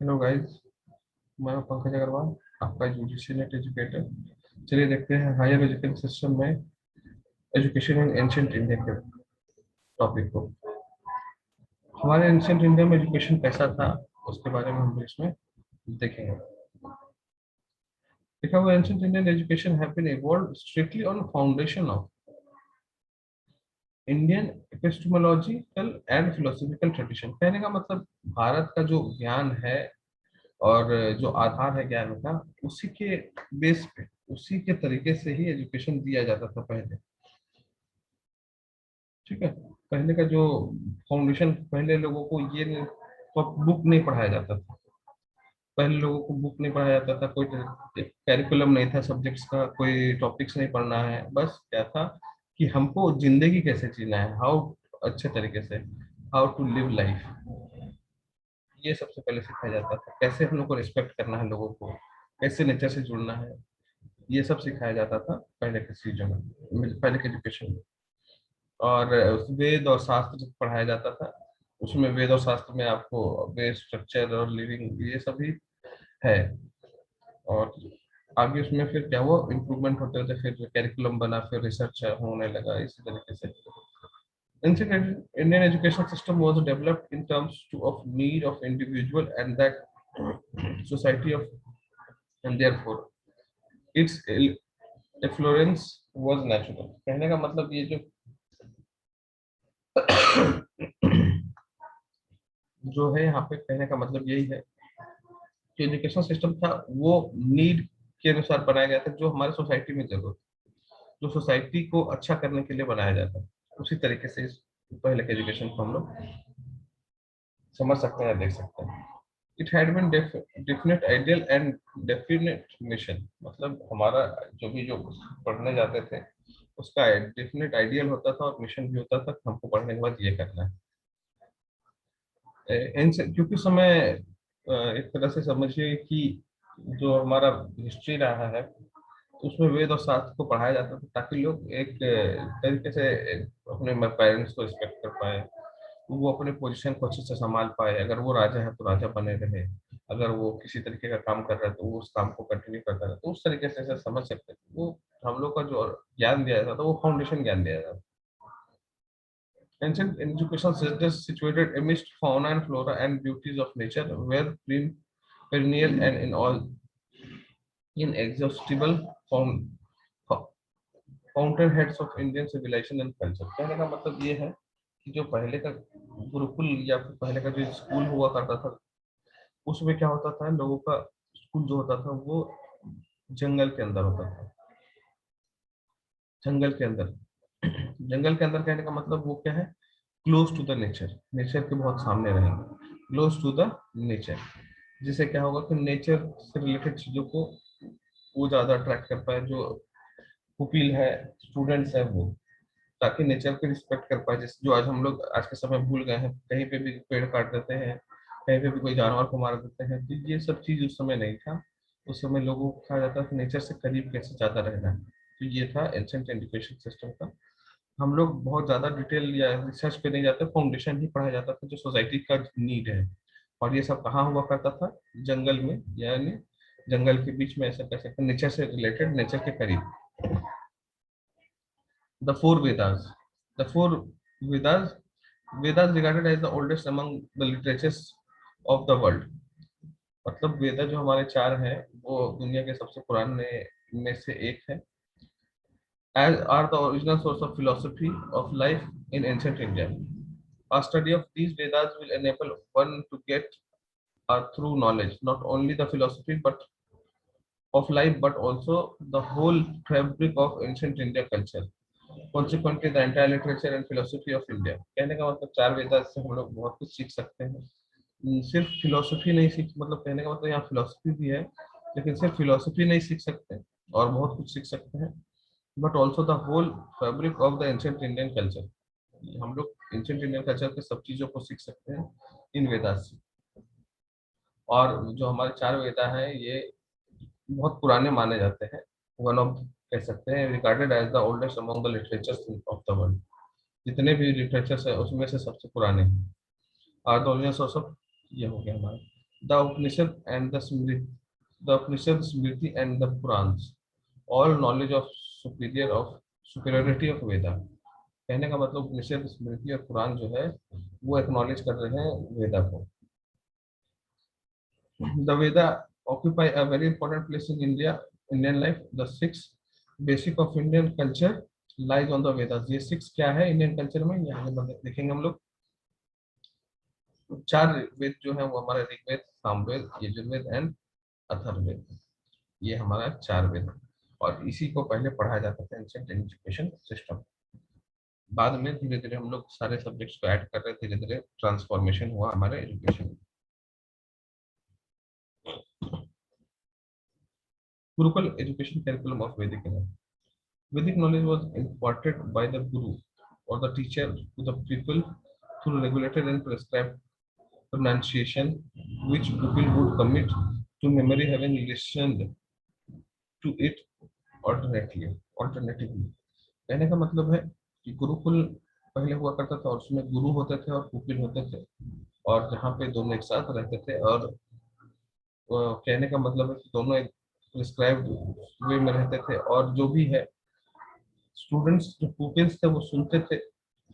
Hello guys, मैं हूं पंकज अग्रवाल, आपका यूजीसी नेट एजुकेटर। चलिए देखते हैं हायर एजुकेशन सिस्टम में एजुकेशन इन एंशिएंट इंडिया के टॉपिक को। हमारे एंशिएंट इंडिया में एजुकेशन कैसा था, उसके बारे में हम इसमें देखेंगे। देखा हुआ ancient Indian education have been evolved strictly on foundation of Indian epistemological and philosophical tradition. कहने का मतलब भारत का जो ज्ञान है और जो आधार है ज्ञान का, उसी के बेस पे, उसी के तरीके से ही एजुकेशन दिया जाता था पहले। ठीक है। पहले का जो फाउंडेशन, पहले लोगों को ये तो बुक नहीं पढ़ाया जाता था। पहले लोगों को बुक नहीं पढ़ाया जाता था, कोई कैरिकुलम नहीं था सब्जेक्ट्स का, कोई टॉपिक्स नहीं पढ़ना है। बस क्या था कि हमको जिंदगी कैसे जीना है, हाउ, अच्छे तरीके से, हाउ टू लिव लाइफ, ये सबसे पहले सिखाया जाता था। कैसे हम लोग को रिस्पेक्ट करना है लोगों को, कैसे नेचर से जुड़ना है, ये सब सिखाया जाता था पहले के चीजों में, पहले के एजुकेशन में। और वेद और शास्त्र पढ़ाया जाता था। उसमें वेद और शास्त्र में आपको वेद स्ट्रक्चर और लिविंग ये सभी है। और आगे उसमें फिर क्या हुआ, इम्प्रूवमेंट होते होते फिर कैरिकुलम बना, फिर रिसर्च होने लगा, इसी तरीके से। Ancient Indian education system was developed in terms of need of individual and that society of, and therefore its effluence was natural। कहने का मतलब ये जो है यहाँ पे, कहने का मतलब यही है कि एजुकेशन सिस्टम था वो नीड के अनुसार बनाया गया था, जो हमारे सोसाइटी में जरूरत, जो सोसाइटी को अच्छा करने के लिए बनाया जाता है। उसी तरीके से इस पहले के एजुकेशन को हम लोग समझ सकते हैं या देख सकते हैं। It had been definite ideal and definite mission. मतलब हमारा जो भी जो पढ़ने जाते थे, उसका डेफिनेट आइडियल होता था और मिशन भी होता था कि हमको पढ़ने के बाद ये करना है। क्योंकि समय एक तरह से समझिए कि जो हमारा हिस्ट्री रहा है, उसमें वेद और शास्त्र को पढ़ाया जाता था ताकि लोग एक तरीके से अपने पेरेंट्स को रिस्पेक्ट कर पाए, वो अपने पोजीशन को अच्छे से संभाल पाए। अगर वो राजा है तो राजा बने रहे, अगर वो किसी तरीके का काम कर रहा है तो वो उस काम को कंटिन्यू करता रहे। तो उस तरीके से ऐसा समझ सकते हैं। वो हम लोग का जो ज्ञान दिया जाता था वो फाउंडेशन ज्ञान दिया जाता था। Ancient educational centers situated amidst fauna and flora and beauties of nature were perennial and in all inexhaustible fountainheads of Indian civilisation and culture. कहने का मतलब ये है कि जो पहले का गुरुकुल या फिर पहले का जो स्कूल हुआ करता था, उसमें क्या होता था, लोगों का स्कूल जो होता था वो जंगल के अंदर होता था। जंगल के अंदर, जंगल के अंदर कहने का मतलब वो क्या है, close to the nature, nature के बहुत सामने रहेंगे, क्लोज टू द नेचर। जिससे क्या होगा कि नेचर से रिलेटेड चीजों को वो ज्यादा अट्रैक्ट कर पाए, जो पुपिल है, स्टूडेंट्स है वो, ताकि नेचर को रिस्पेक्ट कर पाए। जैसे जो आज हम लोग आज के समय भूल गए हैं, कहीं पे भी पेड़ काट देते हैं, कहीं पे भी कोई जानवर को मार देते हैं। तो ये सब चीज उस समय नहीं था। उस समय लोगों को कहा जाता था नेचर से करीब कैसे ज्यादा रहना है। तो ये था एंशिएंट एजुकेशन सिस्टम का। हम लोग बहुत ज्यादा डिटेल या रिसर्च पे नहीं जाते, फाउंडेशन ही पढ़ाया जाता था जो सोसाइटी का नीड है। और ये सब कहाँ हुआ करता था, जंगल में, यानी जंगल के बीच में, ऐसा कह सकते हैं नेचर से रिलेटेड, नेचर के करीब। The four Vedas. The four Vedas, Vedas regarded as the oldest among the literatures of the world। मतलब वेदा जो हमारे चार हैं वो दुनिया के सबसे पुराने में से एक है। As are the original source of philosophy of life in ancient India। A study of these Vedas will enable one to get a true knowledge, not only the philosophy but of life, but also the whole fabric of ancient India culture। Consequently, the entire literature and philosophy of India। कहने का मतलब चार वेदांत से हम लोग बहुत कुछ सीख सकते हैं। सिर्फ फिलोसफी नहीं सीख, मतलब कहने का मतलब यहाँ फिलोसफी भी है, लेकिन सिर्फ फिलोसफी नहीं सीख सकते और बहुत कुछ सीख सकते हैं। But also the whole fabric of the ancient Indian culture. हम लोग एंशिएंट इंडियन कल्चर के सब चीजों को सीख सकते हैं इन वेदांत से। और जो हमारे चार वेदा हैं ये बहुत पुराने माने जाते हैं। वन ऑफ, कह सकते हैं, regarded as the oldest among the literatures of the world. जितने भी लिटरेचर्स है उसमें से सबसे पुराने हैं। और द ओरिजिनल सोर्स ऑफ, ये हो गया हमारा The Upanishad and the Upanishad, Smriti and the Purans, all knowledge of superiority of Veda. कहने का मतलब उपनिषद, स्मृति और पुराण जो है वो एक्नॉलेज कर रहे हैं वेदा को. The Veda occupy a very important place in Indian life. The six basic of Indian culture lies on the Vedas. ये six क्या है इंडियन कल्चर में, यहाँ देखेंगे हम लोग. चार वेद जो है वो हमारे ऋग्वेद, सामवेद, यजुर्वेद एंड अथर्ववेद. ये हमारा चार वेद, और इसी को पहले पढ़ाया जाता था एंशिएंट एजुकेशन सिस्टम. बाद में धीरे धीरे हम लोग सारे सब्जेक्ट्स को ऐड कर रहे, धीरे धीरे ट्रांसफॉर्मेशन हुआ हमारे एजुकेशन में. Gurukul education curriculum of Vedic era. Vedic knowledge was imparted by the guru or the teacher to the people through regulated and prescribed pronunciation, which people would commit to memory having listened to it alternatively. कहने का मतलब है कि गुरुकुल पहले हुआ करता था और उसमें गुरु होते थे और पुपिल होते थे, और जहाँ पे दोनों एक साथ रहते थे. और कहने का मतलब है कि दोनों एक प्रिस्क्राइब्ड वे में रहते थे, और जो भी है स्टूडेंट्स जो पुपिल्स थे वो सुनते थे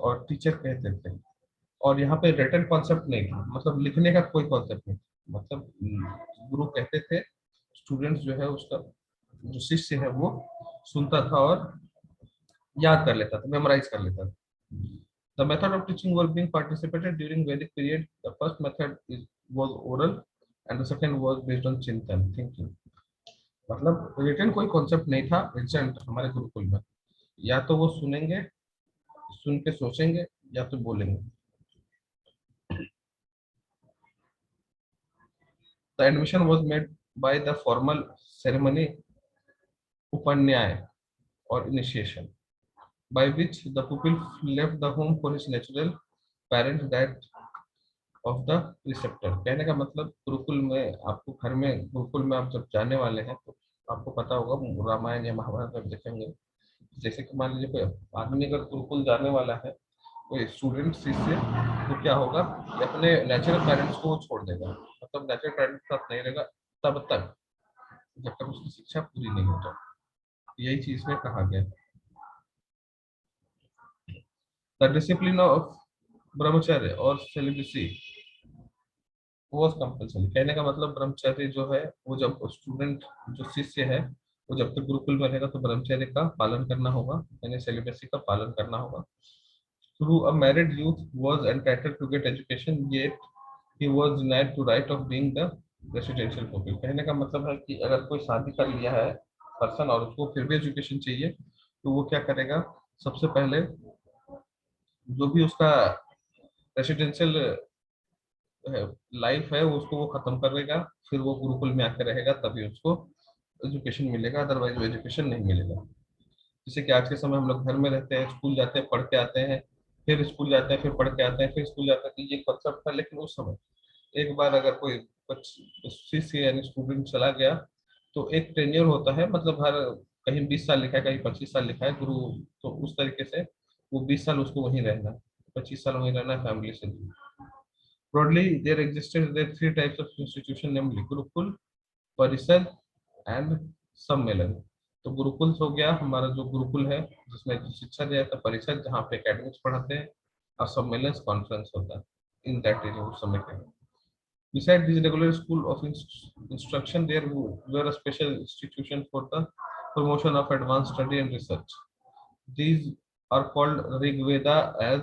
और टीचर कहते थे. और यहाँ पे रिटन कॉन्सेप्ट नहीं था, मतलब लिखने का कोई कॉन्सेप्ट नहीं. मतलब गुरु कहते थे, स्टूडेंट्स जो है उसका जो शिष्य है वो सुनता था और याद कर लेता था, मेमोराइज कर लेता था. The method of teaching was being participated during Vedic period. The first method was oral and the second was based on चिंतन, thinking. मतलब रिटन कोई कॉन्सेप्ट नहीं था एंशिएंट हमारे गुरुकुल में. या तो वो सुनेंगे, सुन के सोचेंगे, या तो बोलेंगे. The admission was made by the formal ceremony upanyaya or initiation, by which the pupil left the home for his natural parent, that of the preceptor. कहने का मतलब गुरुकुल में आपको घर में, गुरुकुल में आप जब जाने वाले हैं तो आपको पता होगा रामायण या महाभारत में देखेंगे, जैसे कि मान लीजिए कोई आदमी अगर गुरुकुल जाने वाला है, कोई स्टूडेंट शिष्य, तो क्या होगा कि अपने नेचुरल पेरेंट्स को वो छोड़ देगा. मतलब नेचुरल पेरेंट्स के साथ नहीं रहेगा तब तक जब तक उसकी शिक्षा पूरी नहीं हो जाए. यही चीज में कहा गया. द डिसिप्लिन ऑफ ब्रह्मचर्य और सेलिब्रेसी वॉज कंपल्सरी. कहने का मतलब ब्रह्मचर्य जो है वो जब स्टूडेंट जो शिष्य है वो जब तक गुरुकुल में रहेगा तो ब्रह्मचर्य का पालन करना होगा, यानी सेलिब्रेसी का पालन करना होगा. Through a married youth was entitled to get education, yet he was denied to right of being the residential pupil. कहने का मतलब है कि अगर कोई शादी कर लिया है पर्सन और उसको फिर भी एजुकेशन चाहिए, तो वो क्या करेगा, सबसे पहले जो भी उसका रेसिडेंशियल लाइफ है उसको वो खत्म करेगा, फिर वो गुरुकुल में आकर रहेगा, तभी उसको एजुकेशन मिलेगा, अदरवाइज वो एजुकेशन नहीं मिलेगा. जैसे कि आज के समय हम लोग घर में रहते हैं, स्कूल जाते हैं, पढ़ के आते हैं, फिर स्कूल जाते हैं, फिर पढ़ के आते हैं, फिर स्कूल जाते हैं, तो ये कॉन्सेप्ट था. लेकिन उस समय एक बार अगर कोई शिष्य यानी स्टूडेंट चला गया तो एक टेन्योर होता है, मतलब हर कहीं 20 साल लिखा है, कहीं 25 साल लिखा है गुरु, तो उस तरीके से वो 20 साल उसको वहीं रहना, 25 साल वहीं रहना फैमिली से. Broadly, there three types of institution, namely Gurukul, परिषद एंड सम्मेलन. तो गुरुकुल हो गया हमारा जो गुरुकुल है जिसमें शिक्षा दिया जाता है, परिषद जहाँ पे एकेडमिक्स पढ़ाते हैं, और सम्मेलन कॉन्फ्रेंस होता है. इन दैट इज उस समय के. Besides this regular school of instruction, there were a special institution for the promotion of advanced study and research. These are called Rig Veda as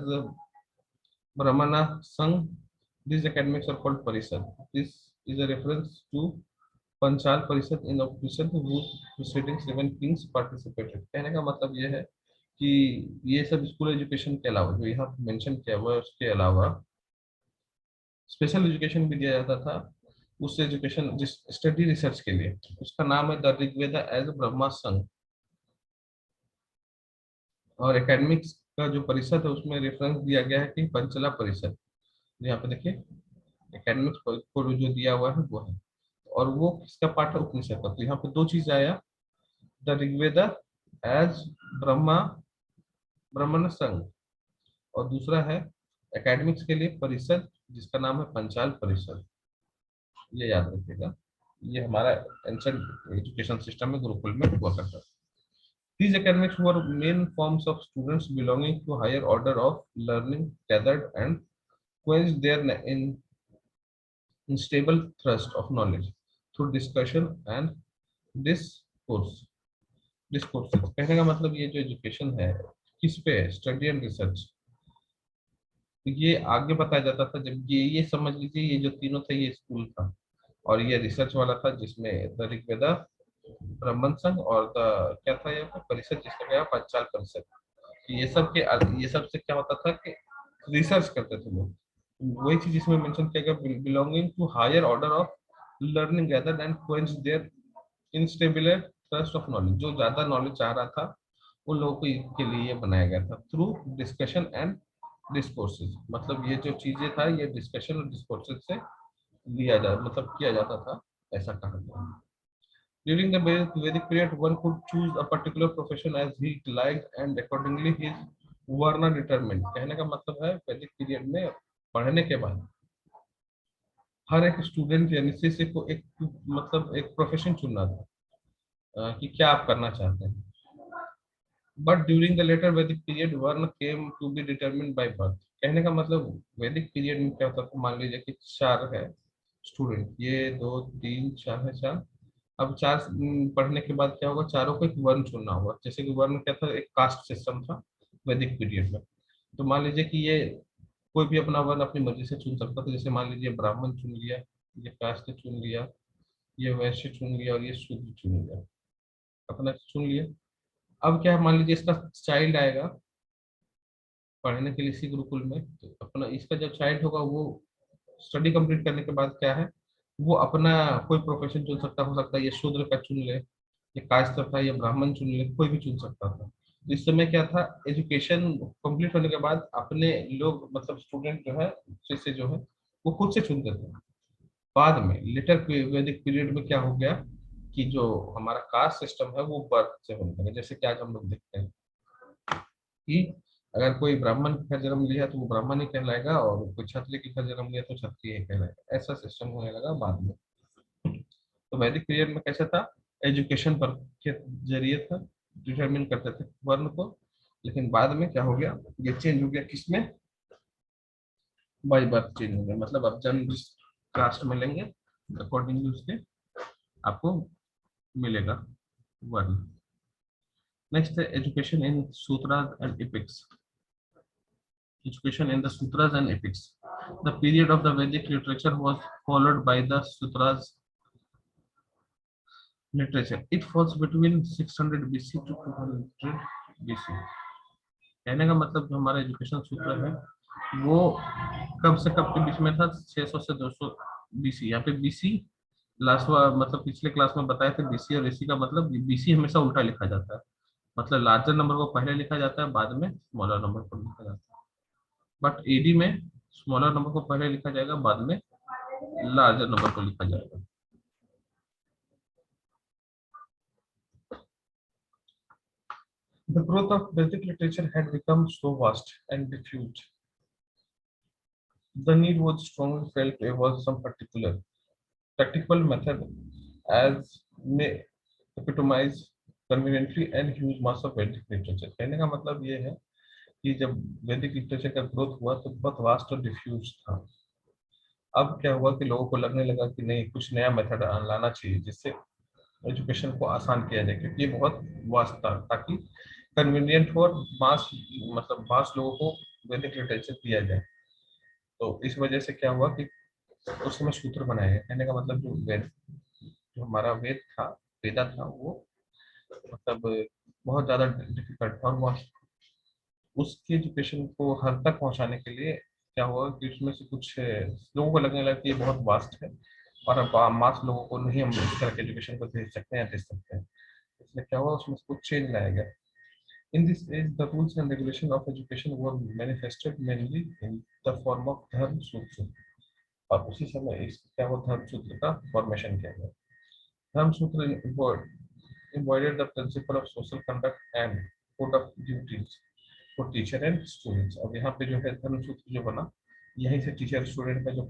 Brahmana Sangh. These academics are called Parishad. This is a reference to Panchal परिषद इन officer proceeding 7 Kings participated. कहने का मतलब ये है कि ये सब school education के अलावा जो यहाँ मेंशन किया हुआ है उसके अलावा स्पेशल एजुकेशन भी दिया जाता था. उस एजुकेशन जिस स्टडी रिसर्च के लिए, उसका नाम है द ऋग्वेदा एज ब्रह्मा संघ. और एकेडमिक्स का जो परिषद है उसमें रेफरेंस दिया गया है कि पंचला परिषद. यहाँ पे देखिए एकेडमिक्स को जो दिया हुआ है वो है, और वो किसका पार्ट है, उपनिषद का. तो यहाँ पे दो चीज आया, द ऋग्वेदा एज ब्रह्मा ब्राह्मण संघ, और दूसरा है एकेडमिक्स के लिए परिषद जिसका नाम है पंचाल परिषद. ये याद रखिएगा। ये हमारा एंशिएंट एजुकेशन सिस्टम में गुरुकुल में हुआ करता था। These academics were main forms of students belonging to higher order of learning gathered and quenched their unstable thirst of knowledge through discussion and discourse discourses। कहने का मतलब ये जो एजुकेशन है किस पे है, स्टडी एंड रिसर्च। ये आगे बताया जाता था जब ये समझ लीजिए ये जो तीनों थे ये स्कूल था, और ये रिसर्च वाला था जिसमें द ऋग्वेदा, ब्राह्मण संघ और द क्या था ये परिषद जिसका क्या पांचाल परिषद। ये सब से क्या होता था कि रिसर्च करते थे लोग। वही चीज इसमें मेंशन किया गया, belonging to higher order of learning gathered and quench their insatiable thirst of knowledge. जो ज्यादा नॉलेज चाह रहा था उन लोगों के लिए ये बनाया गया था थ्रू डिस्कशन एंड डिस्कोर्सेज। मतलब ये जो चीजें था ये डिस्कशन और डिस्कोर्सेज से लिया जा मतलब किया जाता था, ऐसा कहा गया है। During the Vedic period, one could choose a particular profession as he liked and accordingly his varna determined। कहने का मतलब है वैदिक पीरियड में पढ़ने के बाद हर एक स्टूडेंट यानी शिष्य को एक मतलब एक प्रोफेशन चुनना था, कि क्या आप करना चाहते हैं। But during the later Vedic period varna came to be determined by birth. कहने का मतलब वैदिक पीरियड में क्या होता था, मान लीजिए कि चार है स्टूडेंट, ये दो तीन चार है चार। अब चार पढ़ने के बाद क्या होगा, चारों को एक वर्ण चुनना होगा। जैसे कि वर्ण क्या था, एक कास्ट सिस्टम था वैदिक पीरियड में। तो मान लीजिए कि ये कोई भी अपना वर्ण अपनी मर्जी से चुन सकता था। जैसे मान लीजिए ब्राह्मण चुन लिया, ये कास्ट चुन लिया, ये वैश्य चुन लिया और ये शूद्र चुन लिया, अपना चुन लिया। अब क्या है, मान लीजिए इसका चाइल्ड आएगा पढ़ने के लिए इसी गुरुकुल में, तो अपना इसका जब चाइल्ड होगा वो स्टडी कंप्लीट करने के बाद क्या है, वो अपना कोई प्रोफेशन चुन सकता, हो सकता है ये शूद्र का चुन ले, ये कास्ट था, ये ब्राह्मण चुन ले, कोई भी चुन सकता था। तो इस समय क्या था, एजुकेशन कंप्लीट होने के बाद अपने लोग मतलब स्टूडेंट जो है, शिष्य जो है, वो खुद से चुनते थे। बाद में लेटर वैदिक पीरियड में क्या हो गया कि जो हमारा कास्ट सिस्टम है वो बर्थ से होने लगा। जैसे कि आज हम लोग देखते हैं कि अगर कोई ब्राह्मण का जन्म लिया तो वो ब्राह्मण ही कहलाएगा, और कोई क्षत्रिय का जन्म लिया तो क्षत्रिय ही कहलाएगा। ऐसा सिस्टम होने लगा बाद में। तो वैदिक पीरियड में कैसा था, एजुकेशन पर के जरिए था, डिटरमिन करते थे वर्ण को। लेकिन बाद में क्या हो गया, ये चेंज हो गया किसमें, बाई बर्थ चेंज हो गया। मतलब अब जन्म जिस कास्ट में लेंगे अकॉर्डिंगली उसके आपको मिलेगा वर्ण। नेक्स्ट है education in sutras and epics. Education in the Sutras and Epics. The period of the Vedic literature was followed by the Sutras literature. It falls between 600 BC to 200 BC। कहने का मतलब जो हमारा एजुकेशन सूत्र है वो कब से कब के बीच में था, 600 से 200 BC। यहाँ पे BC लास्ट मतलब पिछले क्लास में बताए थे, BC और AC का मतलब BC हमेशा उल्टा लिखा जाता है। मतलब लार्जर नंबर को पहले लिखा जाता है, बाद में स्मॉलर नंबर को लिखा जाता है। बट AD में स्मॉलर नंबर को पहले लिखा जाएगा, बाद में लार्जर नंबर को लिखा जाएगा। The growth of Vedic literature had become so vast and diffused. The need was strongly felt there was some particular practical method as may epitomize conveniently and huge mass of Vedic literature। कहने का मतलब ये है कि जब वैदिक literature का growth हुआ तो बहुत वास्ट और डिफ्यूज था। अब क्या हुआ कि लोगों को लगने लगा कि नहीं, कुछ नया मेथड लाना चाहिए जिससे एजुकेशन को आसान किया जाए, क्योंकि ये बहुत वास्ट था, ताकि कन्वीनियंट हो और मास मतलब मास लोगों को वैदिक लिटरेचर दिया जाए। तो इस वजह से क्या हुआ कि उस समय सूत्र बनाए गए। कहने का मतलब जो वेद, जो हमारा वेद था, वेदा था, वो मतलब बहुत ज्यादा डिफिकल्ट था, और वो उसकी एजुकेशन को हर तक पहुंचाने के लिए क्या हुआ कि उसमें से कुछ लोगों को लगने लगा कि ये बहुत वास्ट है और अब मास लोगों को नहीं हम इस तरह के एजुकेशन को दे सकते हैं, दे सकते हैं। इसलिए क्या हुआ, उसमें से कुछ चेंज लाया गया। In this age, the rules and regulation of education were manifested mainly in the form of धर्म सूत्र। और उसी समय इस क्या हुआ, धर्म सूत्र का फॉर्मेशन किया गया। धर्म सूत्र embodied the principle of social conduct and code of duties for teacher and students। अब यहाँ पे जो है धर्म सूत्र जो बना, यहीं से टीचर स्टूडेंट का जो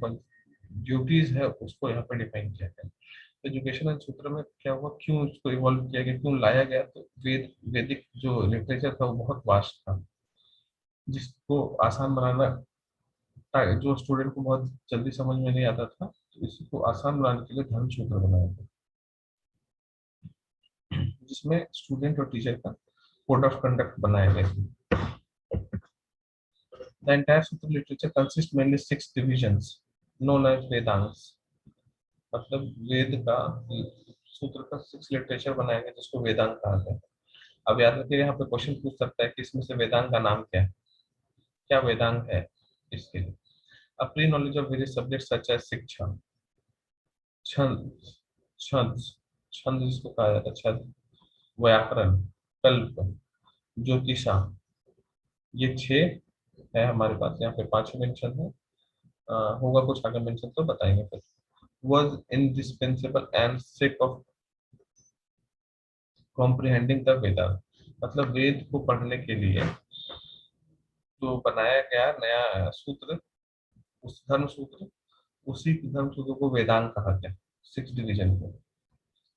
ड्यूटीज है उसको यहाँ पे डिफाइन किया गया। एजुकेशन एंड सूत्र में क्या हुआ, क्यों इसको इवॉल्व किया गया, क्यों लाया गया, तो वैदिक जो लिटरेचर था वो बहुत वास्ट था, जिसको आसान बनाना, जो स्टूडेंट को बहुत जल्दी समझ में नहीं आता था, तो इसको आसान बनाने के लिए धर्मसूत्र बनाया गया, जिसमें स्टूडेंट और टीचर का कोड ऑफ कंडक्ट बनाया गया। The entire Sutra literature consists mainly six divisions known as Vedangas। मतलब वेद का, सूत्र का सिक्स लिटरेचर बनाया गया जिसको वेदांग कहा गया। अब याद रखिए, यहाँ पे क्वेश्चन पूछ सकता है कि इसमें से वेदांग का नाम क्या है, क्या वेदांग है। इसके लिए a pre-knowledge of various subjects such as शिक्षा, छंद, छंद, छंद जिसको कहा जाता है छंद, व्याकरण, कल्प, ज्योतिषा, ये छह है हमारे पास। यहाँ पे पांच मेंशन है, होगा कुछ आगे मेंशन तो बताएंगे फिर। was indispensable and sake of comprehending the Veda। मतलब वेद को पढ़ने के लिए जो बनाया गया नया सूत्र, उस धर्म सूत्र, उसी धर्म सूत्र को वेदांग कहा गया, सिक्स डिवीजन को।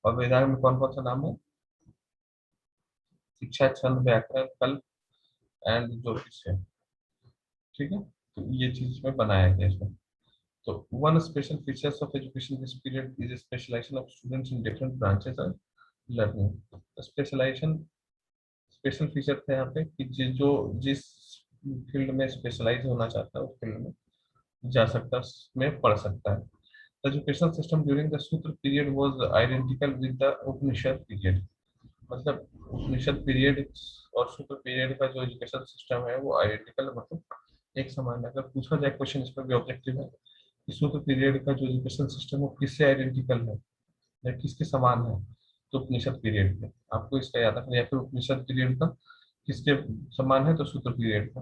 और वेदांग में कौन कौन सा नाम है, शिक्षा, छंद, व्याकरण, कल्प एंड ज्योतिष है। ठीक है, तो ये चीज में बनाया गया इसमें। तो one special features of education this period is specialisation of students in different branches of learning. Specialisation, special feature था यहाँ पे कि जो जिस फील्ड में स्पेशलाइज होना चाहता है उस फील्ड में जा सकता है, उसमें पढ़ सकता है। एजुकेशन सिस्टम ड्यूरिंग द सूत्र period was identical with the Upanishad period. मतलब उपनिषद पीरियड और सूत्र पीरियड का जो एजुकेशन सिस्टम है वो आइडेंटिकल, मतलब एक समान है। अगर पूछा जाए क्वेश्चन, इस पर भी ऑब्जेक्टिव है कि सूत्र पीरियड का जो एजुकेशन सिस्टम है वो किससे आइडेंटिकल है या किसके समान है, तो उपनिषद पीरियड में आपको इसका याद रखना, या फिर उपनिषद पीरियड का किसके समान है, तो सूत्र पीरियड का।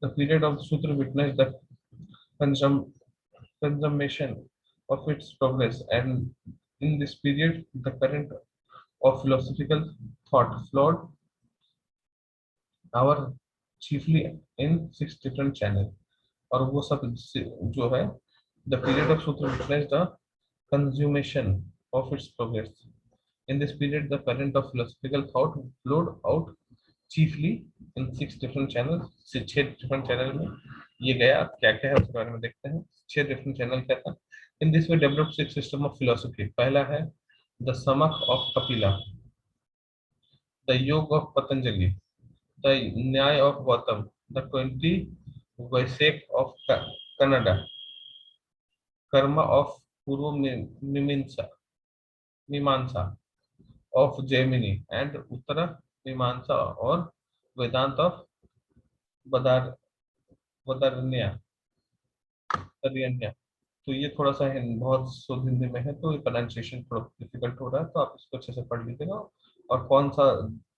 द पीरियड ऑफ सूत्र witness the consummation of its progress, and in this period the current of philosophical thought flowed our chiefly in six different channels। और वो सब जो है, the period of Sutra witnessed the consummation of its progress। In this period, the current of philosophical thought flowed out chiefly in six different channels। से छह different channel में ये गया। क्या क्या है उसके बारे में देखते हैं। छह different channel क्या था। In this way developed six system of philosophy। पहला है the Samak of Kapila, the Yoga of Patanjali, the Nyaya of Gautam, the 20 Vaisek of Kannada, Karma of Purva Mimamsa of Jaimini, and Uttara Mimamsa और वेदांत of Badar बदारण्य तरियन्या। तो ये थोड़ा सा बहुत शुद्ध हिंदी में है, तो ये प्रोनाउंसिएशन थोड़ा डिफिकल्ट हो रहा है, तो आप इसको अच्छे से पढ़ लीजिएगा। और कौन सा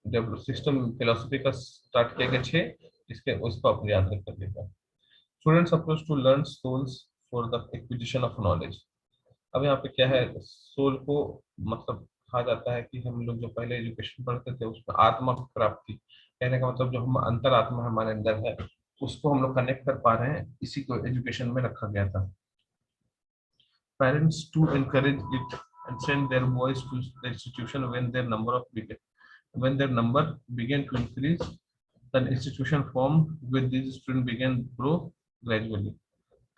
डेवलप सिस्टम फिलोसफी का स्टार्ट किया गया छः, इसके उसको आप याद रख कर लीजिएगा। Students approach to learn souls for the acquisition of knowledge. अब यहाँ पे क्या है, सोल को मतलब कहा जाता है कि हम लोग जो पहले एजुकेशन पढ़ते थे उसमें आत्मा की प्राप्ति, कहने का मतलब जो हम अंतर आत्मा हमारे अंदर है उसको हम लोग कनेक्ट कर पा रहे हैं, इसी को एजुकेशन में रखा गया था। Parents to encourage it and send their boys to the institution when their number began to increase, the institution formed with these students began to grow gradually।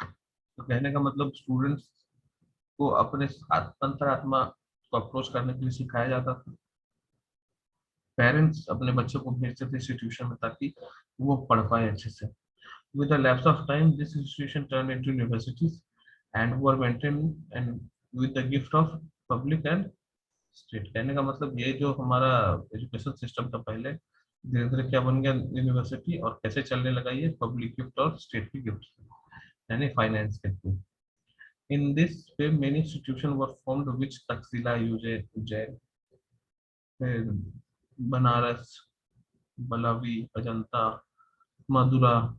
तो कहने का मतलब स्टूडेंट्स को अपने अंतरात्मा को अप्रोच करने के लिए सिखाया जाता था। पेरेंट्स अपने बच्चों को भेजते थे इंस्टीट्यूशन में ताकि वो पढ़ पाए अच्छे से। With the lapse of time this institution turn into universities and were maintain and with the gift of public and state. कहने का मतलब ये जो हमारा एजुकेशन सिस्टम था पहले, धीरे धीरे क्या बन गया यूनिवर्सिटी, और कैसे चलने लगा ये पब्लिक गिफ्ट और स्टेट की गिफ्ट, यानी फाइनेंस के through. In this way, many institutions were formed, which Taxila, Ujjain, Banaras, Balavi, Ajanta, Madura,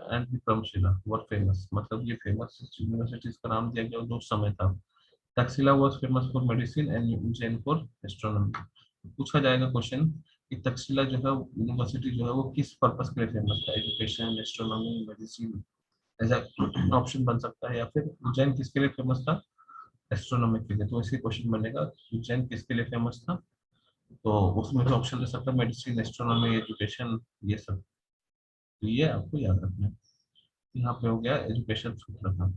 and Vikramshila were famous। मतलब ये famous universities का नाम दिया गया जो समय था। Taxila was famous for medicine and Ujjain for astronomy। पूछा जाएगा क्वेश्चन कि तक्षशिला जो है यूनिवर्सिटी जो है वो किस पर्पस के लिए फेमस था, एजुकेशन, एस्ट्रोनॉमी, मेडिसिन, ऐसा ऑप्शन बन सकता है। या फिर उज्जैन किसके लिए फेमस था? एस्ट्रोनॉमी के लिए। तो इसी क्वेश्चन बनेगा उज्जैन किसके लिए फेमस था। तो उसमें जो ऑप्शन दे सकता है मेडिसिन, एस्ट्रोनॉमी, एजुकेशन, ये सब। तो ये आपको याद रखना है। यहाँ पे हो गया एजुकेशन सूत्र का।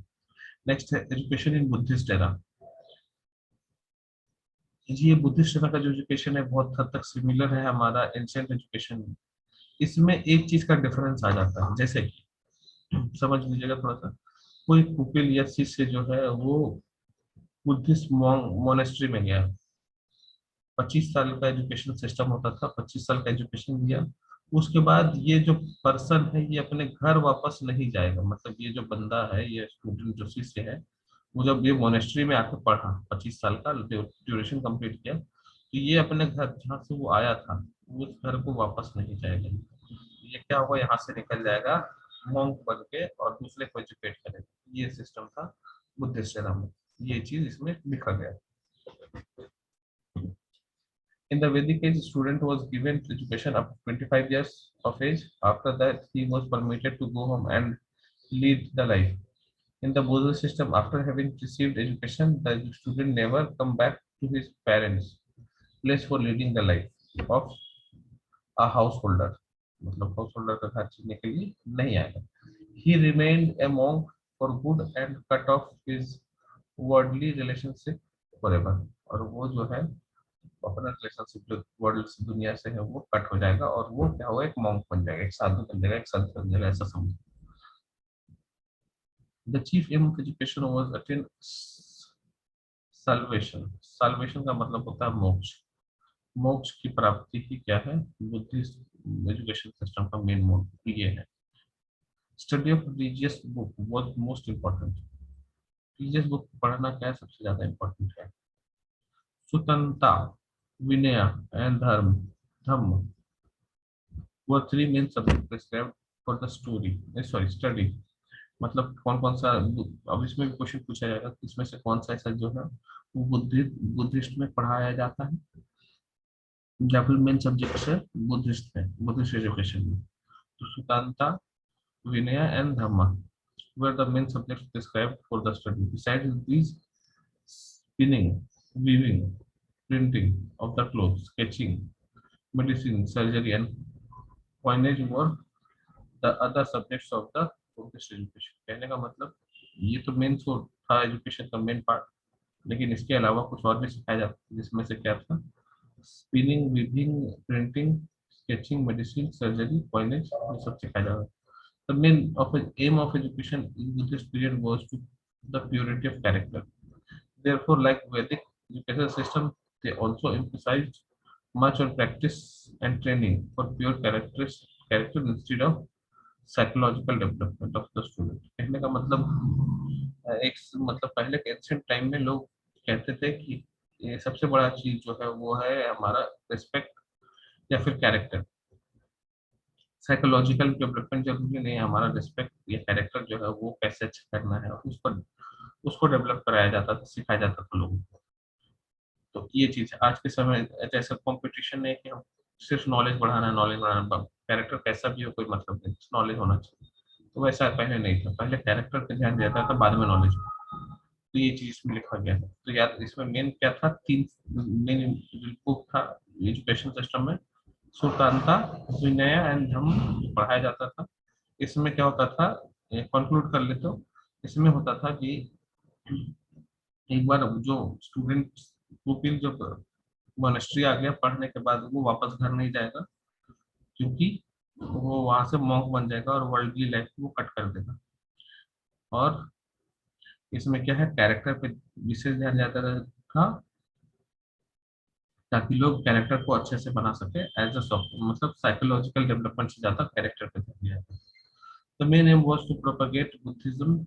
नेक्स्ट है एजुकेशन इन बुद्धिस्ट एरा। ये बुद्धिस्ट एरा का जो एजुकेशन है बहुत हद तक सिमिलर है हमारा एंशिएंट एजुकेशन में। इसमें एक चीज का डिफरेंस आ जाता है, जैसे कि समझ लीजिएगा थोड़ा सा। कोई पुपिल या शिष्य जो है वो बुद्धिस्ट मोनेस्ट्री में गया, 25 साल का एजुकेशन सिस्टम होता था, 25 साल का एजुकेशन दिया। उसके बाद ये जो पर्सन है ये अपने घर वापस नहीं जाएगा। मतलब ये जो बंदा है, ये स्टूडेंट जो शिष्य है, वो जब ये मोनेस्ट्री में आके पढ़ा, 25 साल का ड्यूरेशन कंप्लीट किया, तो ये अपने घर जहाँ से वो आया था उस घर को वापस नहीं जाएगा। ये क्या होगा, यहाँ से निकल जाएगा मॉन्क बन के और दूसरे को एजुकेट करेगा। ये सिस्टम था बुद्धिस्ट धर्म में। ये चीज इसमें लिखा गया। In the Vedic age, student was given education up to 25 years of age. After that, he was permitted to go home and lead the life. In the Buddhist system, after having received education, the student never come back to his parents' place for leading the life of a householder. मतलब householder का घर जीने के लिए नहीं आएगा. He remained a monk for good and cut off his worldly relationship forever. और वो जो है अपना रिलेशनशिप जो वर्ल्ड दुनिया से है वो कट हो जाएगा और वो क्या होगा, एक मॉन्क बन जाएगा, एक साधु बन जाएगा, एक संत बन जाएगा, ऐसा समझ। The chief aim of education was attain salvation. Salvation का मतलब होता है मोक्ष। मोक्ष की प्राप्ति ही क्या है, बुद्धिस्ट एजुकेशन सिस्टम का मेन मोड ये है। Study of religious book was most important. Religious book पढ़ना क्या है, सबसे ज्यादा इंपॉर्टेंट है। सुतंता, विनय एंड धर्म धम्म were three main subjects prescribed for the study। मतलब कौन कौन सा, अब इसमें भी क्वेश्चन पूछा जाएगा कि इसमें से कौन सा ऐसा जो है वो बुद्धिस्ट में पढ़ाया जाता है, या फिर मेन सब्जेक्ट है बुद्धिस्ट में, बुद्धिस्ट एजुकेशन में। तो Suttanta, Vinaya and Dhamma were the main subjects prescribed for the study. Besides these, spinning, weaving, printing of the clothes, sketching, medicine, surgery and coinage were the other subjects of the Buddhist education। कहने का मतलब ये तो main था education का main part, लेकिन इसके अलावा कुछ और भी सिखाया जाता है, जिसमें से क्या था, spinning, weaving, printing, sketching, medicine, surgery, coinage, ये सब सिखाया जाता है। The main of aim of education in Buddhist period was to the purity of character. Therefore, like Vedic education system, they also emphasized much on practice and training for pure character instead of psychological development of the student. कहने का मतलब एक मतलब पहले के ancient time में लोग कहते थे कि ये सबसे बड़ा चीज जो है वो है हमारा रिस्पेक्ट या फिर कैरेक्टर। साइकोलॉजिकल डेवलपमेंट जरूरी नहीं है, हमारा रिस्पेक्ट या कैरेक्टर जो है वो कैसे अच्छा करना है उस पर, उसको डेवलप कराया जाता था, सिखाया जाता था लोगों को। तो ये चीज है। आज के समय जैसा कंपटीशन है कि हम सिर्फ नॉलेज बढ़ाना है, नॉलेज बढ़ाना, कैरेक्टर कैसा भी हो कोई मतलब नहीं, नॉलेज होना चाहिए। तो वैसा पहले नहीं था, पहले कैरेक्टर पे ध्यान दिया जाता था, बाद में नॉलेज। तो ये चीज में लिखा गया है। तो याद इसमें मेन क्या था, तीन मेन बुक था एजुकेशन सिस्टम में। सुल्तानता, विनय एंड धम्म पढ़ाया जाता था। इसमें क्या होता था, कंक्लूड कर ले तो इसमें होता था कि एक बार जो स्टूडेंट पुपिल जो मोनेस्ट्री आ गया, पढ़ने के बाद वो वापस घर नहीं जाएगा, क्योंकि वो वहां से मॉन्क बन जाएगा और वर्ल्डली लाइफ को कट कर देगा। और इसमें क्या है, कैरेक्टर पे विशेष ध्यान जाता था, ताकि लोग कैरेक्टर को अच्छे से बना सके एज अ सॉफ्ट, मतलब साइकोलॉजिकल डेवलपमेंट से ज्यादा कैरेक्टर पे ध्यान दिया जाता है। The main aim was to propagate Buddhism.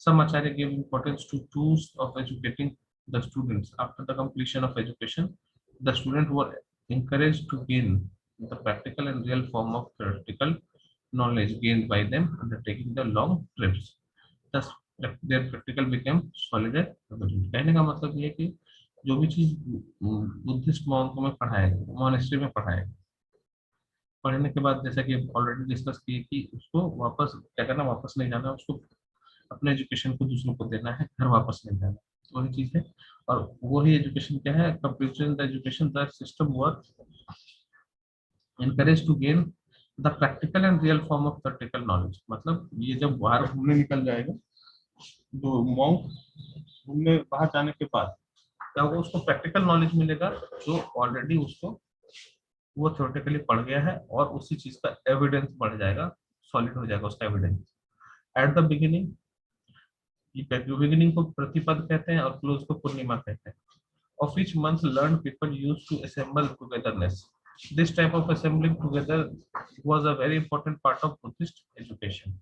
Some Acharya gave importance to tools of educating the students. After the completion of education, the students were encouraged to gain the practical and real form of theoretical knowledge gained by them undertaking the long trips. Thus, their practical became solid and evident। कहने का मतलब ये है कि जो भी चीज Buddhist monk में पढ़ाएगा, मॉनेस्ट्री में पढ़ाएगा, पढ़ने के बाद जैसा कि ऑलरेडी डिस्कस किए कि उसको वापस क्या करना, वापस नहीं जाना, उसको अपने एजुकेशन को दूसरों को देना है, घर वापस नहीं जाना, वही चीज है। और वही एजुकेशन क्या है, computer education the system work encouraged to gain the practical and real form of theoretical knowledge। मतलब ये जब बाहर घूमने निकल जाएगा तो मॉन्क घूमने बाहर जाने के बाद क्या होगा, उसको प्रैक्टिकल नॉलेज मिलेगा जो ऑलरेडी उसको वो थ्योरेटिकली पढ़ गया है, और उसी चीज का एविडेंस बढ़ जाएगा, सॉलिड हो जाएगा उसका evidence. At the beginning, beginning को प्रतिपद कहते हैं और क्लोज को पूर्णिमा कहते हैं। Of each month learned people used to assemble togetherness. This type of assembling together was a very important part of Buddhist education।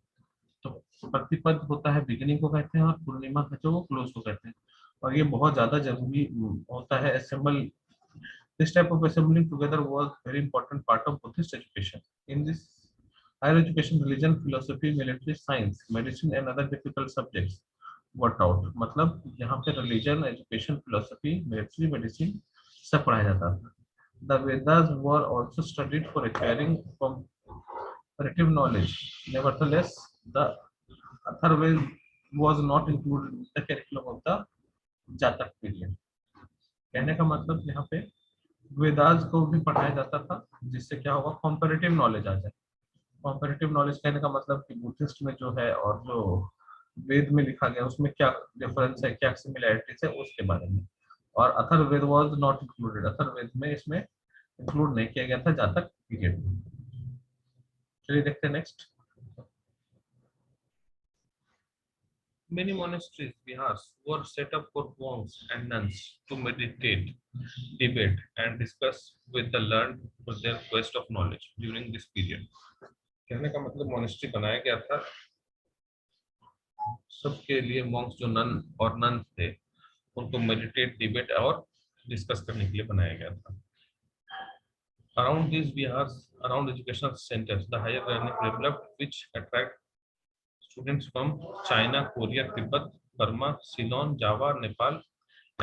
तो प्रतिपद होता है बिगिनिंग को कहते हैं, और पूर्णिमा है जो वो क्लोज को कहते हैं, और ये बहुत ज्यादा जरूरी होता है assemble. This type of assembling together was very important part of Buddhist education। In this higher education, religion, philosophy, military, science, medicine and other difficult subjects were taught। मतलब यहाँ पे religion, education, philosophy, military, medicine सब पढ़ाया जाता था। The Vedas were also studied for acquiring comparative knowledge। Nevertheless, the Atharvaveda was not included in the curriculum of the Jatak period। कहने का मतलब यहाँ पे वेदास को भी पढ़ाया जाता था, जिससे क्या होगा, कॉम्परेटिव नॉलेज आ जाए। कॉम्परेटिव नॉलेज कहने का मतलब कि बुद्धिस्ट में जो है और जो वेद में लिखा गया उसमें क्या डिफरेंस है, क्या सिमिलैरिटीज है, उसके बारे में। और Atharvaveda was not included, Atharvaveda में इसमें इंक्लूड नहीं किया गया था जातक पीरियड में। चलिए देखते हैं next. Many monasteries, vihars, were set up for monks and nuns to meditate, debate, and discuss with the learned for their quest of knowledge during this period। कहने का मतलब मोनेस्ट्री बनाया गया था सबके लिए, मॉन्क्स जो नन और नन थे उनको मेडिटेट, डिबेट और डिस्कस करने के लिए बनाया गया था। Around this vihara, around educational centres the higher learning developed which attract students from China, Korea, Tibet, Burma, Ceylon, Java, Nepal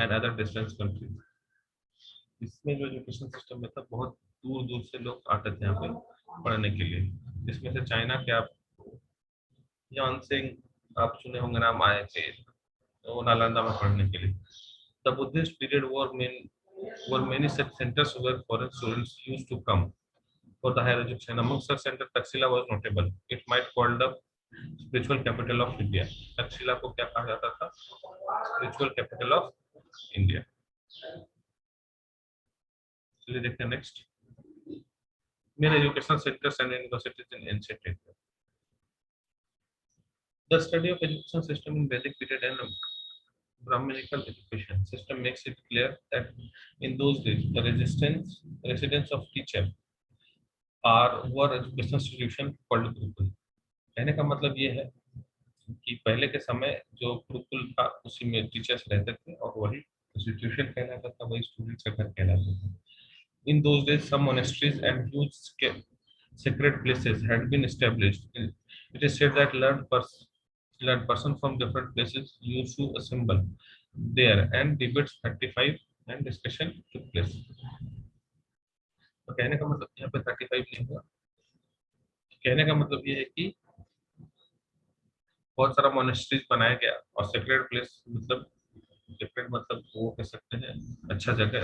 and other distance countries. इसमें जो एजुकेशन सिस्टम में था, बहुत दूर दूर से लोग आते थे यहाँ पे पढ़ने के लिए। जिसमें से चाइना के आप यान सिंह आप सुने होंगे नाम, आए थे वो नालंदा में पढ़ने के लिए। The Buddhist period were many such centers where foreign students used to come for the higher education। Among such centers, Taxila was notable। It might called the spiritual capital of India। Takshashila को क्या कहा जाता था? Spiritual capital of India. चलिए देखते हैं next. Main educational centres and universities in ancient India. The study of education system in Vedic period and Brahminical education system makes it clear that in those days the residence of teacher are were educational institution called Gurukul। कहने का मतलब ये है कि पहले के समय जो गुरुकुल था उसी में टीचर्स रहते थे, और वही इंस्टीट्यूशन कहलाता था, वही स्टूडेंट्स का घर कहलाता था। In those days, some monasteries and huge sacred places had been established। It is said that learned person from different places used to assemble there and debates 35 and discussion took place। तो कहने का मतलब यहाँ पे 35 नहीं हुआ, कहने का मतलब ये है कि बहुत सारा मोनेस्ट्रीज बनाया गया, और सेक्रेड प्लेस मतलब सेक्रेड मतलब वो कह सकते हैं अच्छा जगह,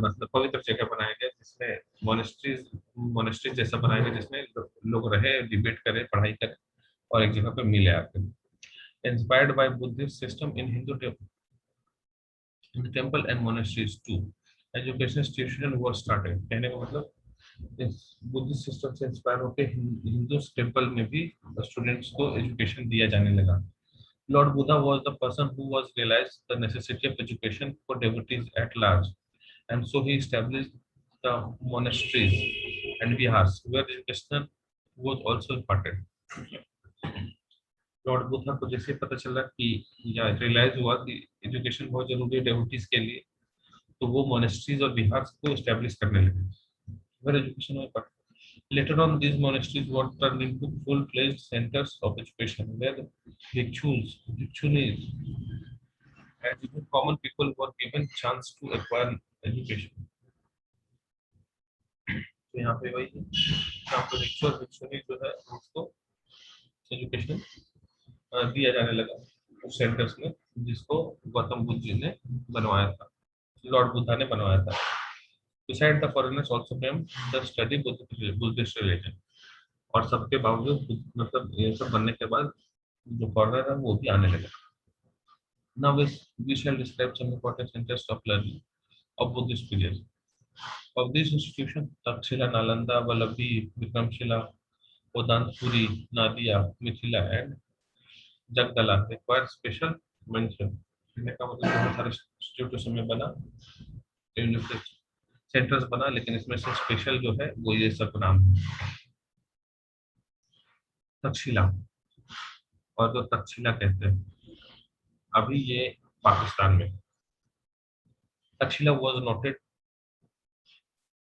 मतलब पवित्र जगह बनाया गया, जिसमें मोनेस्ट्रीज जैसा बनाया गया जिसमें लोग रहे, डिबेट करें, पढ़ाई करें और एक जगह पे मिले आकर। Inspired by Buddhist system in Hindu temple and monasteries to education institution were started. कहने का मतलब इस बुद्धिस्ट सिस्टम से इंस्पायर होकर हिंदू टेम्पल में भी स्टूडेंट्स को एजुकेशन दिया जाने लगा। Lord Buddha was the person who was realized the necessity of education for devotees at large, and so he established the monasteries and vihars where education was also imparted। Lord Buddha को जैसे पता चला कि या realise हुआ कि education बहुत जरूरी है डेवोटीज के लिए, तो वो मोनेस्ट्रीज और विहार्स को एस्टेब्लिश करने लगे, where education was imparted। Later on, these monasteries were turned into full-fledged centers of education, where bhikkshunis, and even common people were given chance to acquire education। तो यहाँ पे वही है, यहाँ पे भिक्षुनी जो है उसको एजुकेशन दिया जाने लगा उस सेंटर्स में, जिसको गौतम बुद्ध जी ने बनवाया था, लॉर्ड बुद्धा ने बनवाया था। Beside the foreigners also came the study Buddhist religion, और सबके बावजूद मतलब ये सब बनने के बाद जो फॉरेनर है वो भी आने लगे। Now we shall describe some important centers of learning of Buddhist period. Of these institutions, Takshila, Nalanda, Vallabhi, Vikramshila, Odantpuri, Nadia, Mithila, and Jagdala require special mention. कहने का मतलब बहुत सारे इंस्टीट्यूट उस समय बना, सेंटर्स बना, लेकिन इसमें से स्पेशल जो है वो ये सब नाम है। तक्षशिला, और जो तक्षशिला कहते हैं अभी ये पाकिस्तान में। Takshashila was noted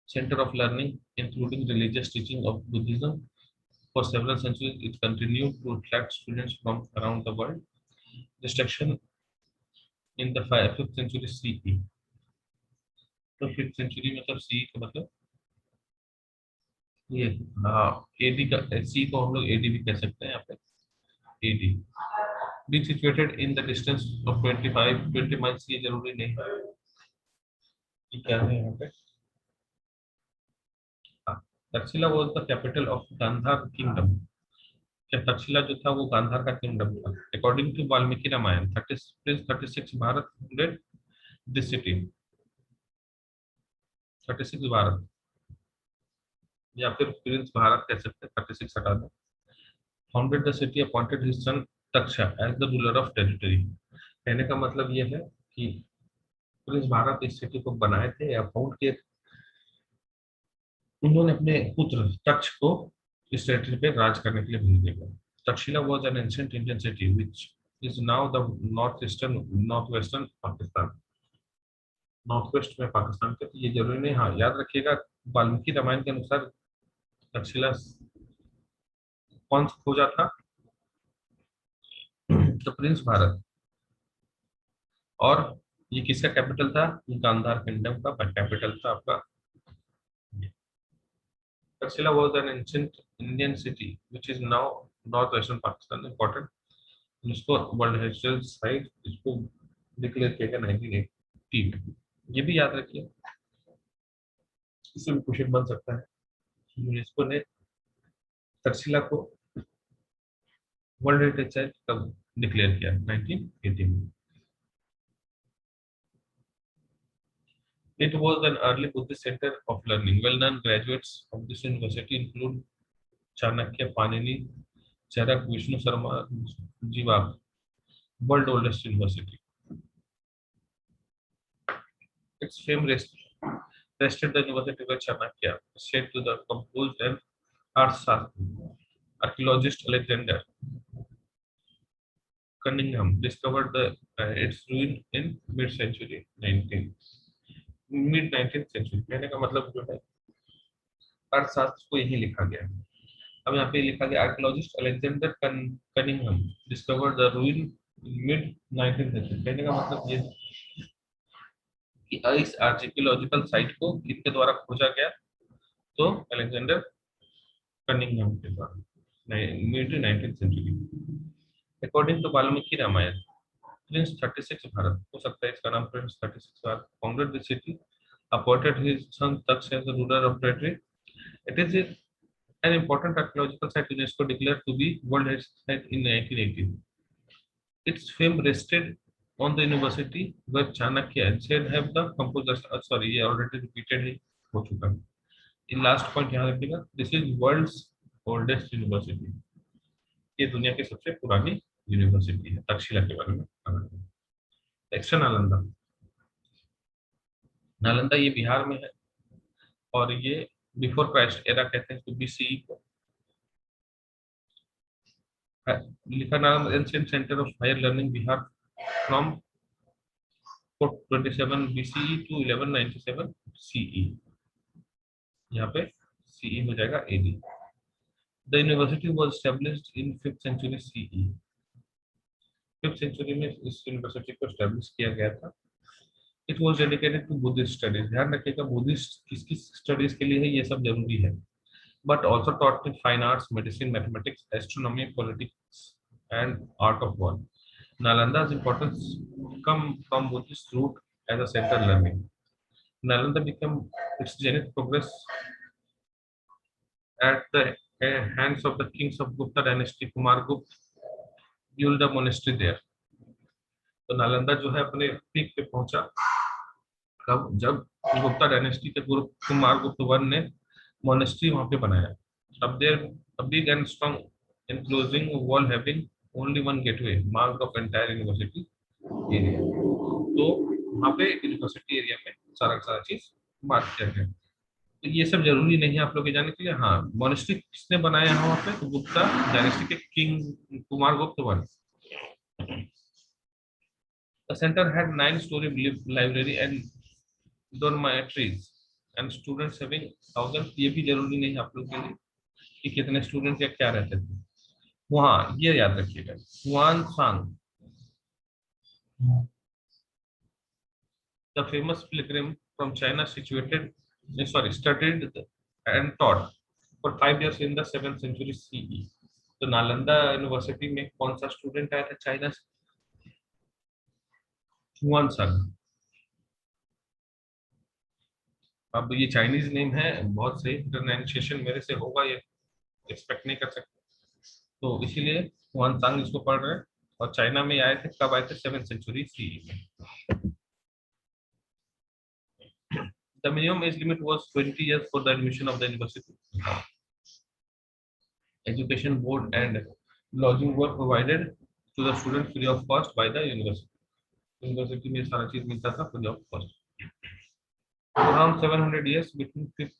center of learning, including religious teaching of Buddhism. For several centuries, it continued to attract students from around the world. Destruction in the 5th century CE. तो 5th century मतलब CE का मतलब ये AD का, CE को हम लोग AD भी कह सकते हैं यहाँ पे, AD। Being situated in the distance of 20 miles, ये जरूरी नहीं है कि क्या है यहाँ पे। Takshashila was the capital of Gandhar kingdom. क्या तक्षशिला जो था वो गांधार का किंगडम था। According to Valmiki Ramayana 36 Bharat founded this city. 36 Bharat या फिर प्रिंस भारत कह सकते हैं, 36 हटा दो। Founded the city, appointed his son Taksha as the ruler of territory. कहने का मतलब ये है कि प्रिंस भारत इस सिटी को बनाए थे या फाउंड किए, उन्होंने अपने पुत्र तक्ष को इस टेरिटरी पे राज करने के लिए भेज दिया। Takshashila was an ancient Indian city which is now the north western Pakistan. North west में पाकिस्तान के, तो ये जरूरी नहीं, हाँ याद रखिएगा वाल्मीकि रामायण के अनुसार तक्षशिला कौन खोजा था, तो प्रिंस भारत। और ये किसका कैपिटल था, ये गांधार किंगडम का कैपिटल था आपका। Takshashila was an ancient Indian city which is now north western Pakistan. Important, इसको वर्ल्ड हेरिटेज साइट इसको डिक्लेयर किया गया 1980 में। ये भी याद रखिए, इससे भी क्वेश्चन बन सकता है। यूनेस्को ने तक्षशिला को वर्ल्ड हेरिटेज साइट कब डिक्लेयर किया, 1980 में। It was an early Buddhist center of learning. Well-known graduates of this university include Chanakya, Panini, Charak, Vishnu Sarma, Jiva, world oldest university. Its fame rested the university where Chanakya, said to the composed and archaeologist Alexander Cunningham discovered its ruin in mid-century 19th century। कहने का मतलब जो है अर्थशास्त्र को यही लिखा गया है। अब यहाँ पे लिखा गया archaeologist Alexander Cunningham discovered the ruin mid 19th century. कहने का मतलब ये कि इस आर्कियोलॉजिकल साइट को किसके द्वारा खोजा गया, तो अलेक्जेंडर कनिंघम के द्वारा, mid 19th century. According to Valmiki Ramayana prince 36 Bharat, हो सकता है इसका नाम prince 36 Bharat, founded the city, appointed his son Taksha as the ruler of territory. It is an important archaeological site UNESCO declared to be World Heritage Site in 1980. Its fame rested on the university where Chanakya and said have the composers. Sorry, ये already repeated हो चुका है। In last point यहाँ रखिएगा, this is world's oldest university. ये दुनिया की सबसे पुरानी यूनिवर्सिटी है। तक्षशिला के बारे में। एक्स्ट्रा नालंदा, नालंदा ये बिहार में है और ये बिफोर क्राइस्ट एरा कहते हैं इसको, BCE को। लिखा नाम ancient centre of higher learning Bihar from 427 BCE to 1197 CE। यहाँ पे CE हो जाएगा AD। The university was established in 5th century CE। 5th century में इस यूनिवर्सिटी को एस्टैब्लिश किया गया था। It was dedicated to Buddhist studies. ध्यान रखिएगा बुद्धिस्ट किस किस स्टडीज के लिए है, ये सब जरूरी है। But also taught in fine arts, medicine, mathematics, astronomy, politics and art of war. Nalanda's importance come from Buddhist root as a center learning. Nalanda became its zenith progress at the hands of the kings of Gupta dynasty. Kumar Gupta built a monastery there. तो नालंदा जो है अपने peak पे पहुंचा कब, जब Gupta dynasty के गुरु कुमार गुप्त वन ने मोनेस्ट्री वहां पे बनाया। अब देर a big and strong enclosing wall having only one gateway marked of entire university area। तो वहाँ पे यूनिवर्सिटी एरिया में सारा का सारा चीज बात किया गया। तो ये सब जरूरी नहीं है आप लोग के जाने के लिए। हाँ, मोनेस्ट्री किसने बनाया है वहाँ पे, तो गुप्ता डायनेस्टी के किंग कुमार गुप्त one. The center had 9-story library and dormitories and students having 1000। ये भी जरूरी नहीं है आप लोग के लिए कि कितने स्टूडेंट या क्या रहते थे वहाँ, ये याद रखिएगा। हुआन सांग, the famous pilgrim from China, studied and taught for 5 years in the 7th century CE। तो नालंदा यूनिवर्सिटी में कौन सा स्टूडेंट आया था चाइना से, हुआन सांग। अब ये चाइनीज नेम है, बहुत सही प्रोनाउंसिएशन मेरे से होगा ये एक्सपेक्ट नहीं कर सकते, तो इसीलिए हुआन सांग इसको पढ़ रहे हैं। और चाइना में आए थे, कब आए थे, 7th century CE में। The minimum age limit was 20 years for the admission of the university। Education board and lodging were provided to the student free of cost by the university। University में सारा चीज मिलता था free of cost. Around 700 years between 5th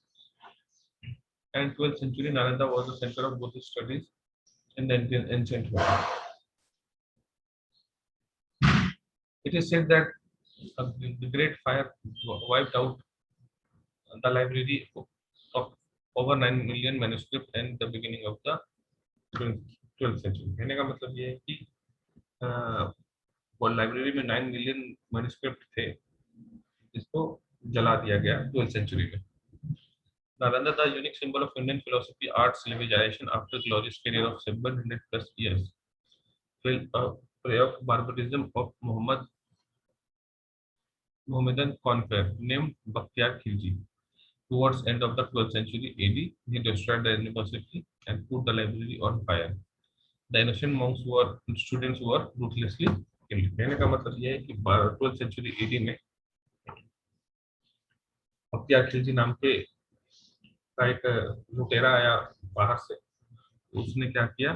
and 12th century, Nalanda was the center of Buddhist studies in the ancient world। It is said that the Great Fire wiped out the library of over 9 million manuscripts and the beginning of the 12th century। कहने का मतलब ये है कि वो library में 9 million manuscript थे, इसको जला दिया गया 12th century में। Nalanda, the unique symbol of Indian philosophy, art, civilization after glorious career of 700 plus years, fell a prey of barbarism of Mohammedan conqueror named Bakhtiyar Khilji। Towards end of the 12th century AD, he destroyed the university and put the library on fire। The innocent monks were students were ruthlessly killed। कहने का मतलब यह है कि 12th century AD में बख्तियार खिलजी नाम के का एक लुटेरा आया बाहर से, उसने क्या किया,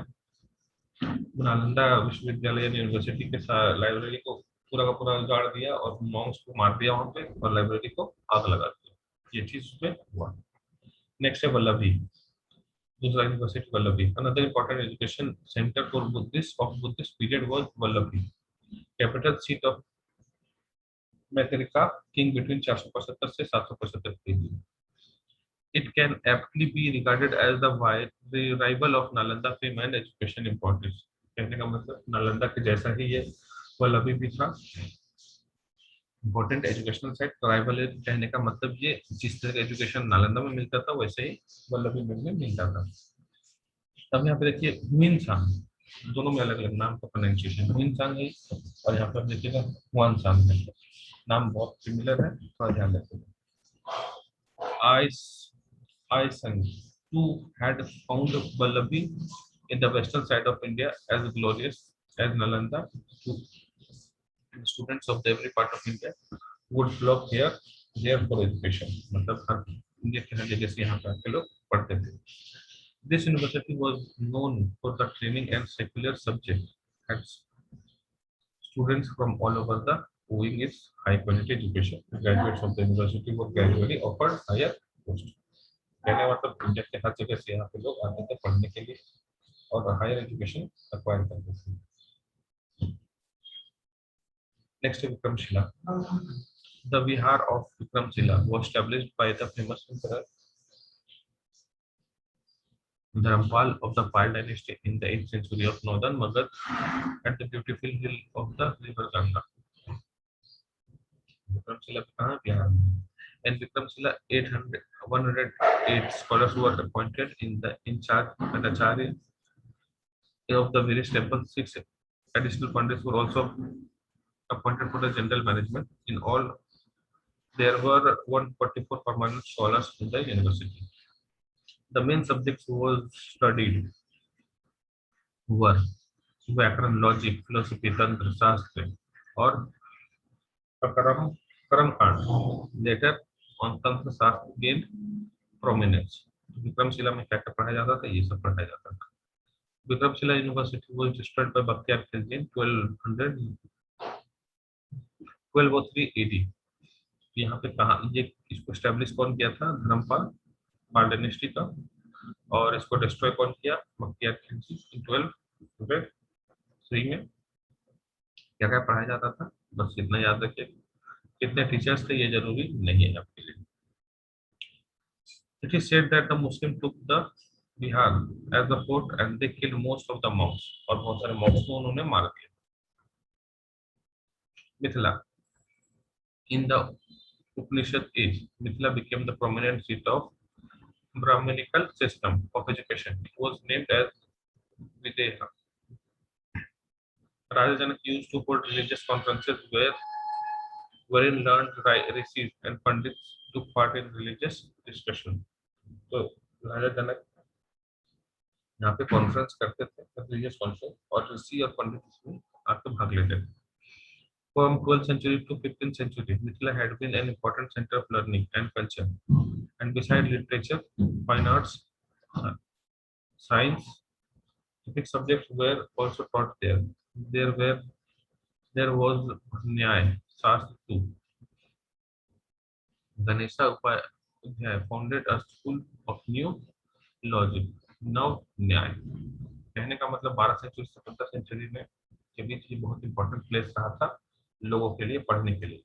नालंदा विश्वविद्यालय यूनिवर्सिटी के लाइब्रेरी को पूरा का पूरा उजाड़ दिया और मॉन्क्स को मार दिया वहां पे और लाइब्रेरी को आग लगा दिया। ये चीज उसमें हुआ। नेक्स्ट है वल्लभी, दूसरा university Vallabhi. Another important education centre for Buddhist period was Vallabhi, capital seat of Maitreyi king between 475 से 775 BC। It can aptly be regarded as the rival of Nalanda fame and education importance। कहने का मतलब नालंदा के जैसा ही ये वल्लभी भी था, इम्पोर्टेंट एजुकेशनल साइट। राइवल कहने का मतलब ये जिस तरह का एजुकेशन नालंदा में मिलता था वैसे ही वल्लभी में मिलता था। तब यहाँ पे देखिए हुइन सांग, दोनों में अलग अलग नाम का प्रोनाउंसिएशन हुइन सांग है, और यहाँ पर देखिएगा हुआन सांग है। नाम बहुत सिमिलर है, थोड़ा ध्यान रखिएगा। I sang who had found Vallabhi in the western side of India as glorious as Nalanda। Students of every part of India would flock here for education। मतलब हर इंडिया के हर जगह से यहाँ पर आके लोग पढ़ते थे। This university was known for the training and secular subject, had students from all over the owing its high quality education। Graduates of the university were gradually offered higher post। कहने मतलब इंडिया के हर जगह से यहाँ पे लोग आते थे पढ़ने के लिए और हायर एजुकेशन एक्वायर करते थे। नेक्स्ट है Vikramshila. The Vihar of Vikramshila was established by the famous emperor Dharampal of the Pal dynasty in the 8th century of northern Magad at the beautiful hill of the river Ganga। Vikramshila कहाँ है? बिहार में। In Vikramshila, 108 scholars were appointed in charge and Acharya of the various temples. 6 additional pandits were also appointed for the general management. In all, there were 144 permanent scholars in the university. The main subjects was studied were व्याकरण, logic, philosophy, तंत्र शास्त्र और कर्म कर्मकांड। Later on तंत्र शास्त्र gain prominence. Vikramshila में क्या क्या पढ़ाया जाता था? ये सब पढ़ाया जाता था। Vikramshila university was destroyed by Bakhtiyar Khilji in 1203 AD। यहाँ पे कहा ये इसको स्टैब्लिश कौन किया था? धर्मपाल, पाल डायनेस्टी का। और इसको डिस्ट्रॉय कौन किया? बख्तियार खिलजी in 1203 में। क्या क्या पढ़ाया जाता था? बस इतना याद रखिए। कितने टीचर्स थे ये जरूरी नहीं है आपके लिए। It is said that the Muslim took the Bihar as the fort and they killed most of the monks। और बहुत सारे monks को उन्होंने मार दिया। Mithila, in the Upanishad age, Mithila became the prominent seat of Brahminical system of education. It was named as Videha। Raja Janak used to hold religious conferences wherein learned rishis and pandits took part in religious discussion। तो राजा जनक यहाँ पे conference करते थे, religious conference, और ऋषि और पंडित इसमें आके भाग लेते थे। From 12th century to 15th century, Mithila had been an important center of learning and culture. And besides literature, fine arts, science, civic subjects were also taught there. There was Nyaya, Shastra too. Ganesha Upadhyay founded a school of new logic, now Nyaya। कहने का मतलब 12 century से 15 century में के बीच ये बहुत important place रहा था लोगों के लिए पढ़ने के लिए।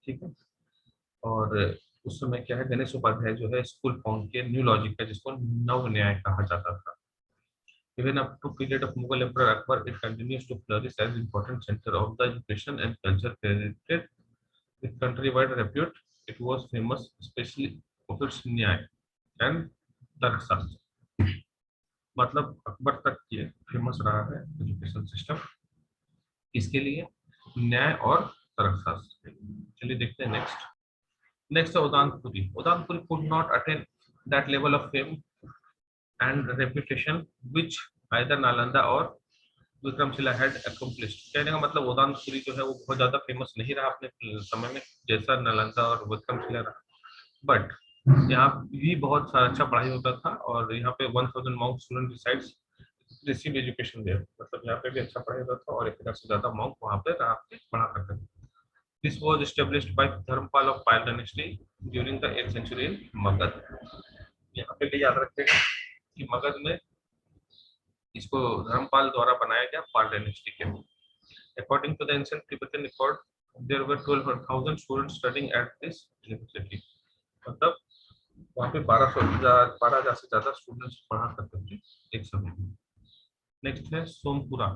ठीक है। और उस समय क्या है, गणेश उपाध्याय जो है स्कूल फाउंड के न्यू लॉजिक का, जिसको नव न्याय कहा जाता था। Even up to period of Mughal Emperor Akbar, it continues to flourish as important center of the education and culture credited with countrywide repute. It was famous especially for its न्याय and तर्कशास्त्र। मतलब अकबर तक ये famous रहा है education system, इसके लिए न्याय और तर्कशास्त्र। चलिए देखते हैं नेक्स्ट है उदानपुरी। उदानपुरी could not attain that level of fame and reputation which either Nalanda और विक्रमशिला had accomplished। कहने का मतलब उदानपुरी जो है वो बहुत ज्यादा फेमस नहीं रहा अपने समय में जैसा नालंदा और विक्रमशिला रहा, बट यहाँ भी बहुत सारा अच्छा पढ़ाई होता था और यहाँ पे 1000 monk student besides receive education there। मतलब यहाँ पे भी अच्छा पढ़ाई होता था और 1000 से ज्यादा monk वहाँ पे रह के पढ़ा करते थे। This was established by Dharmpal of Pal dynasty during the 8th century in Magad। यहाँ पे भी याद रखेगा कि मगध में इसको धर्मपाल द्वारा बनाया गया पाल डायनेस्टी के। According to the ancient Tibetan record, there were 12,000 students studying at this university। मतलब वहाँ पे 12,000 से ज्यादा स्टूडेंट्स पढ़ा करते थे एक समय में। नेक्स्ट है Sompura.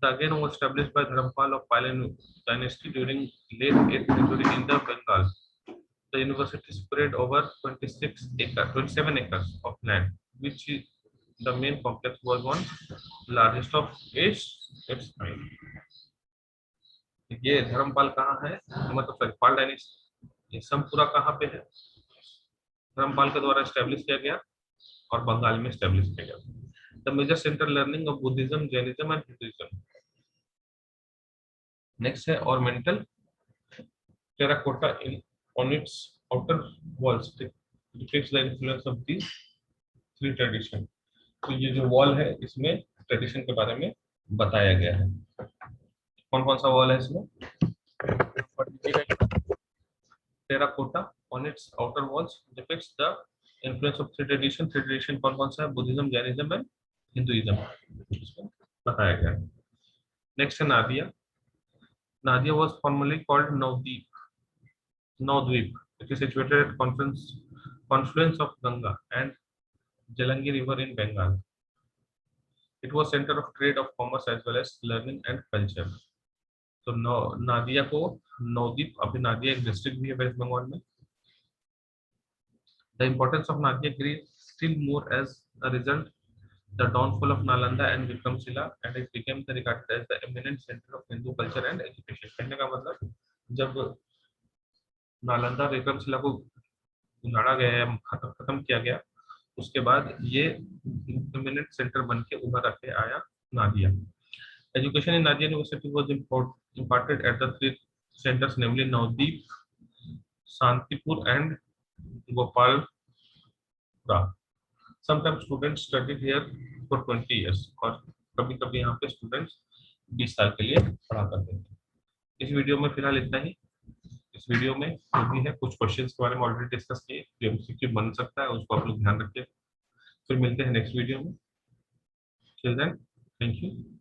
The again was established by Dharmpal of Palayan dynasty during late 8th century in the Bengal। The university spread over 27 acres of land, which the main complex was one largest of its kind। ये धर्मपाल कहाँ है? मतलब sorry पाल dynasty. ये समपुरा कहाँ पे है? धर्मपाल के द्वारा एस्टेब्लिश किया गया और बंगाल में एस्टेब्लिश किया गया। The major centre learning of Buddhism, Jainism and Hinduism. Next है ornamental terracotta in on its outer walls depicts the influence of these three tradition। तो ये जो वॉल है इसमें ट्रेडिशन के बारे में बताया गया है। कौन कौन सा वॉल है इसमें? Terracotta on its outer walls depicts the influence of three tradition। Three tradition कौन कौन सा है? बुद्धिज्म, जैनिज्म एंड हिंदुइज्म, इसमें बताया गया है। नेक्स्ट है Nadia. Nadia was formerly called Navdweep। It is situated at confluence of Ganga and Jalangi River in Bengal। It was center of trade, of commerce as well as learning and culture। तो नादिया को नवदीप, अभी नादिया एक district भी है West Bengal में। The importance of Nadia grew still more as a result the downfall of Nalanda and Vikramshila, and it became the regarded as the eminent center of Hindu culture and education. कहने का मतलब जब नालंदा विक्रमशिला को उजाड़ा गया या खत्म किया गया, उसके बाद ये इमिनेंट सेंटर बन के उभर के आया Nadia. Education in Nadia university was imparted at the three centers, namely Navdeep, Santipur and Gopalpura. Sometimes students studied here for 20 years, और कभी कभी यहाँ पे स्टूडेंट्स 20 साल के लिए पढ़ा करते थे। इस वीडियो में फिलहाल इतना ही। इस वीडियो में जो भी है कुछ क्वेश्चंस के बारे में ऑलरेडी डिस्कस किए, जो एमसीक्यू बन सकता है उसको आप लोग ध्यान रखिए। फिर मिलते हैं नेक्स्ट वीडियो में। Till then, thank you.